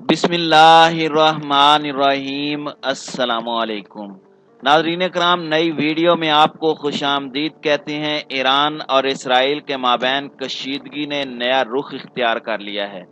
बिस्मिल्लाहिर्रहमानिर्रहीम। अस्सलामुअलैकुम नाज़रीन कराम, नई वीडियो में आपको खुशामदीद कहते हैं। ईरान और इसराइल के माबैन कशीदगी ने नया रुख इख्तियार कर लिया है।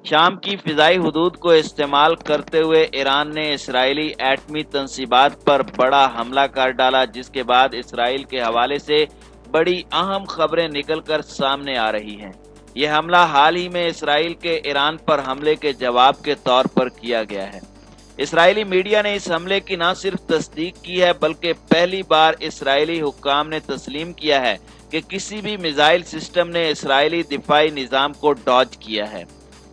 शाम की फ़िज़ाई हदूद को इस्तेमाल करते हुए ईरान ने इसराइली एटमी तंसीबात पर बड़ा हमला कर डाला, जिसके बाद इसराइल के हवाले से बड़ी अहम खबरें निकल कर सामने आ रही हैं। ये हमला हाल ही में इसराइल के ईरान पर हमले के जवाब के तौर पर किया गया है। इसराइली मीडिया ने इस हमले की न सिर्फ तस्दीक की है, बल्कि पहली बार इसराइली हुक्काम ने तस्लीम किया है कि किसी भी मिसाइल सिस्टम ने इसराइली दिफाई निज़ाम को डॉज किया है।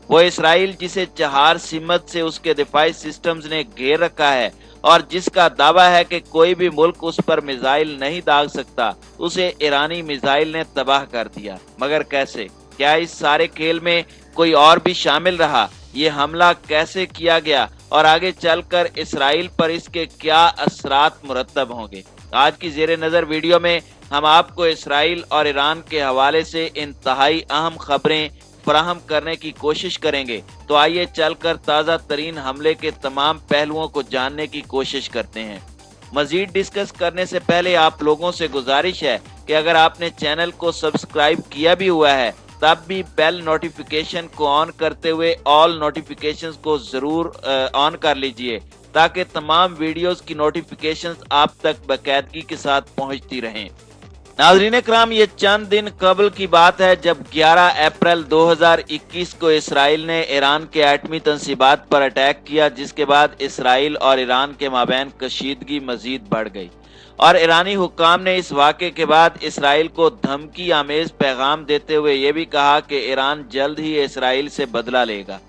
वो इसराइल जिसे चहार सिमत से उसके दिफाई सिस्टम्स ने घेर रखा है और जिसका दावा है कि कोई भी मुल्क उस पर मिसाइल नहीं दाग सकता, उसे ईरानी मिसाइल ने तबाह कर दिया। मगर कैसे? क्या इस सारे खेल में कोई और भी शामिल रहा? ये हमला कैसे किया गया और आगे चलकर इसराइल पर इसके क्या असरात मुरतब होंगे? आज की जेर नज़र वीडियो में हम आपको इसराइल और ईरान के हवाले से इंतहाई अहम खबरें फराहम करने की कोशिश करेंगे। तो आइए चलकर ताज़ा तरीन हमले के तमाम पहलुओं को जानने की कोशिश करते हैं। मजीद डिस्कस करने से पहले आप लोगों से गुजारिश है कि अगर आपने चैनल को सब्सक्राइब किया भी हुआ है, तब भी बेल नोटिफिकेशन को ऑन करते हुए ऑल नोटिफिकेशंस को ज़रूर ऑन कर लीजिए, ताकि तमाम वीडियोस की नोटिफिकेशंस आप तक बाकायदगी के साथ पहुंचती रहें। नाज़रीन कराम, ये चंद दिन कबल की बात है जब 11 अप्रैल 2021 को इसराइल ने ईरान के एटमी तंसीबात पर अटैक किया, जिसके बाद इसराइल और ईरान के माबैन कशीदगी मजीद बढ़ गई और ईरानी हुक्काम ने इस वाक़े के बाद इसराइल को धमकी आमेज पैगाम देते हुए ये भी कहा कि ईरान जल्द ही इसराइल से बदला लेगा।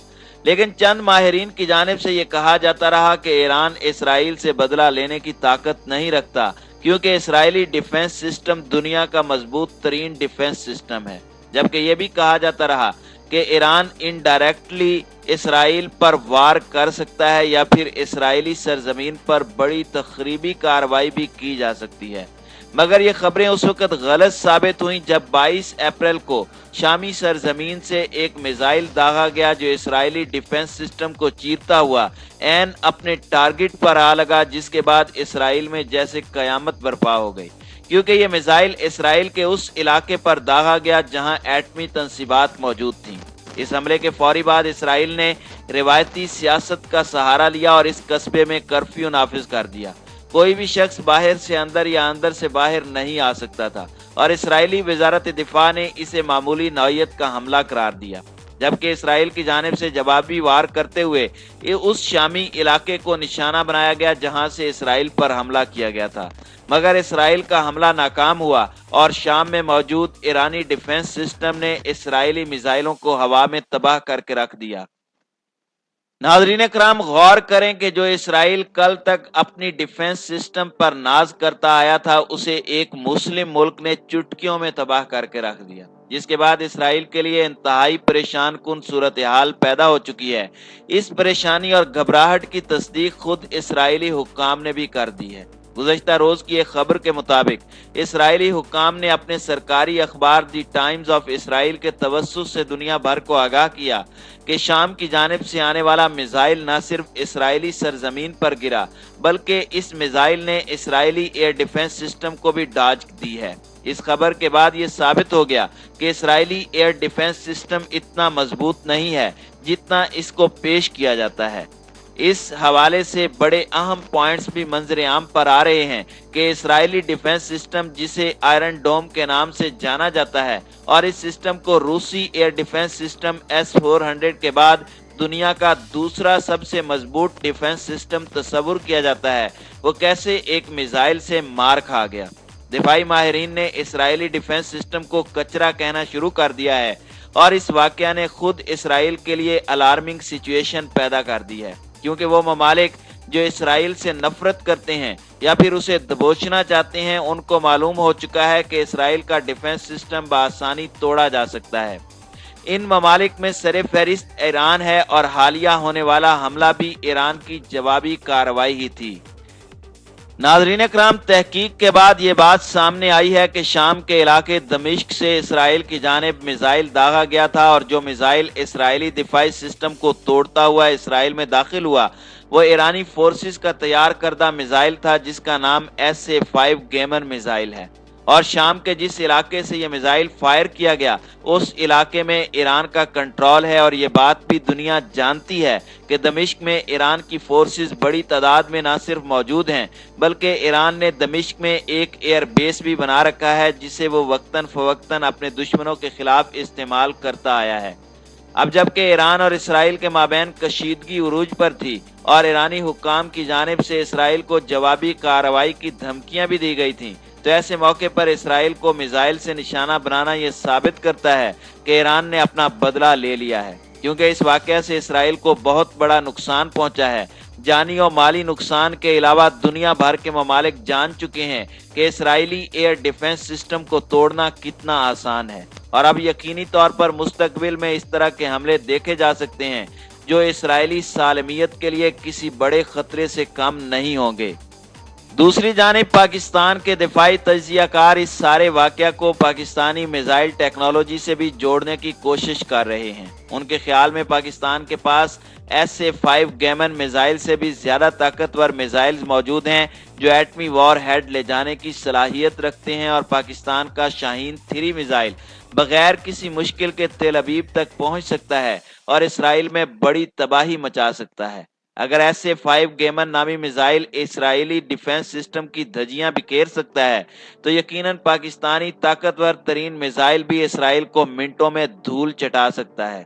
लेकिन चंद माहिरीन की जानिब से ये कहा जाता रहा कि ईरान इसराइल से बदला लेने की ताकत नहीं रखता, क्योंकि इसराइली डिफेंस सिस्टम दुनिया का मजबूत तरीन डिफेंस सिस्टम है। जबकि यह भी कहा जाता रहा कि ईरान इनडायरेक्टली इसराइल पर वार कर सकता है या फिर इसराइली सरजमीन पर बड़ी तखरीबी कार्रवाई भी की जा सकती है। मगर ये खबरें उस वक्त गलत साबित हुई जब 22 अप्रैल को शामी सरजमीन से एक मिसाइल दागा गया, जो इसराइली डिफेंस सिस्टम को चीरता हुआ एन अपने टारगेट पर आ लगा, जिसके बाद इसराइल में जैसे कयामत बर्पा हो गई, क्योंकि ये मिसाइल इसराइल के उस इलाके पर दागा गया जहां एटमी तंसीबात मौजूद थीं। इस हमले के फौरी बाद इसराइल ने रिवायती सियासत का सहारा लिया और इस कस्बे में कर्फ्यू नाफिज कर दिया। कोई भी शख्स बाहर से अंदर या अंदर से बाहर नहीं आ सकता था और इसराइली वजारत दिफा ने इसे मामूली नौयत का हमला करार दिया। जबकि इसराइल की जानिब से जवाबी वार करते हुए उस शामी इलाके को निशाना बनाया गया जहां से इसराइल पर हमला किया गया था। मगर इसराइल का हमला नाकाम हुआ और शाम में मौजूद ईरानी डिफेंस सिस्टम ने इसराइली मिसाइलों को हवा में तबाह करके रख दिया। नाजरीन कराम, गौर करें कि जो इसराइल कल तक अपनी डिफेंस सिस्टम पर नाज करता आया था, उसे एक मुस्लिम मुल्क ने चुटकियों में तबाह करके रख दिया, जिसके बाद इसराइल के लिए इंतहाई परेशान कुन सूरत हाल पैदा हो चुकी है। इस परेशानी और घबराहट की तस्दीक खुद इसराइली हुक्काम ने भी कर दी है। गुज़श्ता रोज की एक खबर के मुताबिक इसराइली हुक्काम ने अपने सरकारी अखबार दी टाइम्स ऑफ इसराइल के तवस्सुत से दुनिया भर को आगाह किया कि शाम की जानिब से आने वाला मिसाइल न सिर्फ इसराइली सरजमीन पर गिरा, बल्कि इस मिसाइल ने इसराइली एयर डिफेंस सिस्टम को भी डाज दी है। इस खबर के बाद ये साबित हो गया कि इसराइली एयर डिफेंस सिस्टम इतना मजबूत नहीं है जितना इसको पेश किया जाता है। इस हवाले से बड़े अहम पॉइंट्स भी मंजर आम पर आ रहे हैं कि इसराइली डिफेंस सिस्टम, जिसे आयरन डोम के नाम से जाना जाता है और इस सिस्टम को रूसी एयर डिफेंस सिस्टम S-400 के बाद दुनिया का दूसरा सबसे मजबूत डिफेंस सिस्टम तस्वुर किया जाता है, वो कैसे एक मिसाइल से मार खा गया। दिफाई माहिरीन ने इसराइली डिफेंस सिस्टम को कचरा कहना शुरू कर दिया है और इस वाकया ने खुद इसराइल के लिए अलार्मिंग सिचुएशन पैदा कर दी है, क्योंकि वो ममालिक जो इसराइल से नफरत करते हैं या फिर उसे दबोचना चाहते हैं, उनको मालूम हो चुका है कि इसराइल का डिफेंस सिस्टम बआसानी तोड़ा जा सकता है। इन ममालिक में सरे फहरिस्त ईरान है और हालिया होने वाला हमला भी ईरान की जवाबी कार्रवाई ही थी। नाज़रीन इकराम, तहकीक के बाद ये बात सामने आई है कि शाम के इलाके दमिश्क से इसराइल की जानिब मिसाइल दागा गया था और जो मिसाइल इसराइली दिफाई सिस्टम को तोड़ता हुआ इसराइल में दाखिल हुआ वो ईरानी फोर्सेस का तैयार करदा मिसाइल था जिसका नाम SA-5 गैमर मिसाइल है। और शाम के जिस इलाके से ये मिसाइल फायर किया गया उस इलाके में ईरान का कंट्रोल है और ये बात भी दुनिया जानती है कि दमिश्क में ईरान की फोर्सेस बड़ी तादाद में न सिर्फ मौजूद हैं बल्कि ईरान ने दमिश्क में एक एयर बेस भी बना रखा है जिसे वो वक्तन फवक्तन अपने दुश्मनों के खिलाफ इस्तेमाल करता आया है। अब जबकि ईरान और इसराइल के माबैन कशीदगी उरूज पर थी और ईरानी हुक्काम की जानिब से इसराइल को जवाबी कार्रवाई की धमकियां भी दी गई थीं, तो ऐसे मौके पर इसराइल को मिसाइल से निशाना बनाना यह साबित करता है कि ईरान ने अपना बदला ले लिया है, क्योंकि इस वाकये से इसराइल को बहुत बड़ा नुकसान पहुंचा है। जानी और माली नुकसान के अलावा दुनिया भर के ममालिक जान चुके हैं कि इसराइली एयर डिफेंस सिस्टम को तोड़ना कितना आसान है और अब यकीनी तौर पर मुस्तकबिल में इस तरह के हमले देखे जा सकते हैं जो इसराइली सालमियत के लिए किसी बड़े खतरे से कम नहीं होंगे। दूसरी जानिब पाकिस्तान के दिफाई तज्जियाकार इस सारे वाकया को पाकिस्तानी मिसाइल टेक्नोलॉजी से भी जोड़ने की कोशिश कर रहे हैं। उनके ख्याल में पाकिस्तान के पास SA-5 गैमन मिसाइल से भी ज्यादा ताकतवर मिसाइल्स मौजूद हैं जो एटमी वॉर हेड ले जाने की सलाहियत रखते हैं और पाकिस्तान का शाहीन-3 मिसाइल बगैर किसी मुश्किल के तेल अबीब तक पहुंच सकता है और इसराइल में बड़ी तबाही मचा सकता है। अगर SA-5 गैमन नामी मिसाइल इसराइली डिफेंस सिस्टम की धज्जियां बिखेर सकता है तो यकीनन पाकिस्तानी ताकतवर तरीन मिसाइल भी इसराइल को मिनटों में धूल चटा सकता है।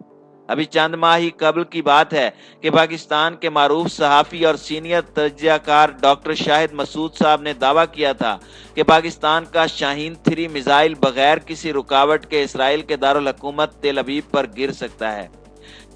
अभी चंद माह ही कबल की बात है कि पाकिस्तान के मारूफ सहाफ़ी और सीनियर तज्जियाकार डॉक्टर शाहिद मसूद साहब ने दावा किया था कि पाकिस्तान का शाहीन-3 मिसाइल बगैर किसी रुकावट के इसराइल के दारुल हुकूमत तेल अबीब पर गिर सकता है।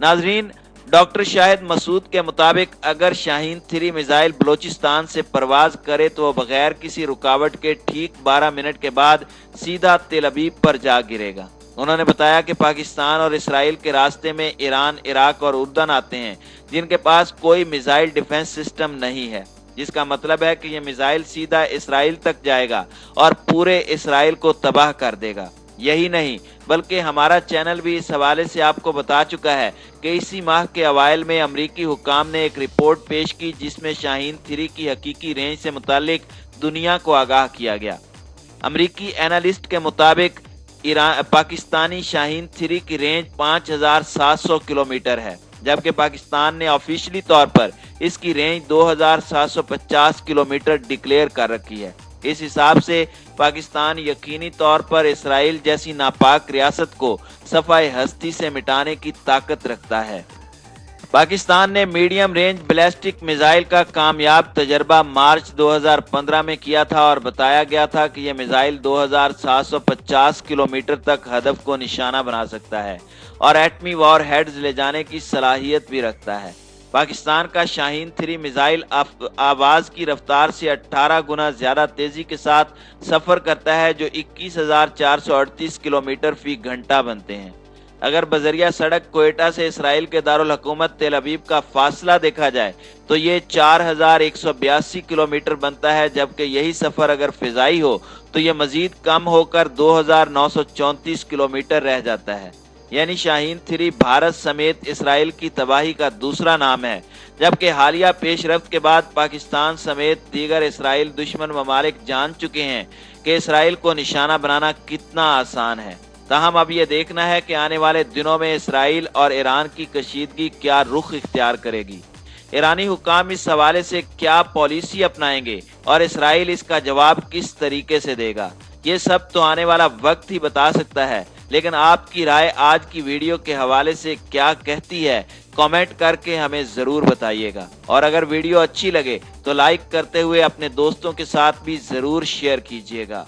नाजरीन, डॉक्टर शाहिद मसूद के मुताबिक अगर शाहीन-3 मिसाइल बलोचिस्तान से परवाज करे तो वह बगैर किसी रुकावट के ठीक 12 मिनट के बाद सीधा तेल अबीब पर जा गिरेगा। उन्होंने बताया कि पाकिस्तान और इसराइल के रास्ते में ईरान, इराक और उर्दन आते हैं जिनके पास कोई मिसाइल डिफेंस सिस्टम नहीं है, जिसका मतलब है कि यह मिसाइल सीधा इसराइल तक जाएगा और पूरे इसराइल को तबाह कर देगा। यही नहीं बल्कि हमारा चैनल भी इस हवाले से आपको बता चुका है कि इसी माह के अवाइल में अमरीकी हुक्काम ने एक रिपोर्ट पेश की जिसमें शाहीन-3 की हकीकी रेंज से मुतालिक दुनिया को आगाह किया गया। अमरीकी एनालिस्ट के मुताबिक पाकिस्तानी शाहीन-3 की रेंज 5700 किलोमीटर है, जबकि पाकिस्तान ने ऑफिशियली तौर पर इसकी रेंज 2750 किलोमीटर डिक्लेयर कर रखी है। इस हिसाब से पाकिस्तान यकीनी तौर पर इसराइल जैसी नापाक रियासत को सफाए हस्ती से मिटाने की ताकत रखता है। पाकिस्तान ने मीडियम रेंज बैलिस्टिक मिसाइल का कामयाब तजर्बा मार्च 2015 में किया था और बताया गया था कि यह मिसाइल 2750 किलोमीटर तक हदफ को निशाना बना सकता है और एटमी वॉर हेड्स ले जाने की सलाहियत भी रखता है। पाकिस्तान का शाहीन-3 मिसाइल आवाज की रफ्तार से 18 गुना ज्यादा तेजी के साथ सफर करता है जो 21,438 किलोमीटर फी घंटा बनते हैं। अगर बजरिया सड़क कोयटा से इसराइल के दारुल हुकूमत तेल अबीब का फासला देखा जाए तो ये 4182 किलोमीटर बनता है, जबकि यही सफर अगर फिजाई हो तो ये मजीद कम होकर 2934 किलोमीटर रह जाता है। यानी शाहीन-3 भारत समेत इसराइल की तबाही का दूसरा नाम है, जबकि हालिया पेशरफ्त के बाद पाकिस्तान समेत दीगर इसराइल दुश्मन ममालिक जान चुके हैं कि इसराइल को निशाना बनाना कितना आसान है। ताहम अब यह देखना है कि आने वाले दिनों में इसराइल और ईरान की कशीदगी क्या रुख इख्तियार करेगी। ईरानी हुक्काम इस हवाले से क्या पॉलिसी अपनाएंगे और इसराइल इसका जवाब किस तरीके से देगा, ये सब तो आने वाला वक्त ही बता सकता है। लेकिन आपकी राय आज की वीडियो के हवाले से क्या कहती है, कमेंट करके हमें ज़रूर बताइएगा। और अगर वीडियो अच्छी लगे तो लाइक करते हुए अपने दोस्तों के साथ भी ज़रूर शेयर कीजिएगा।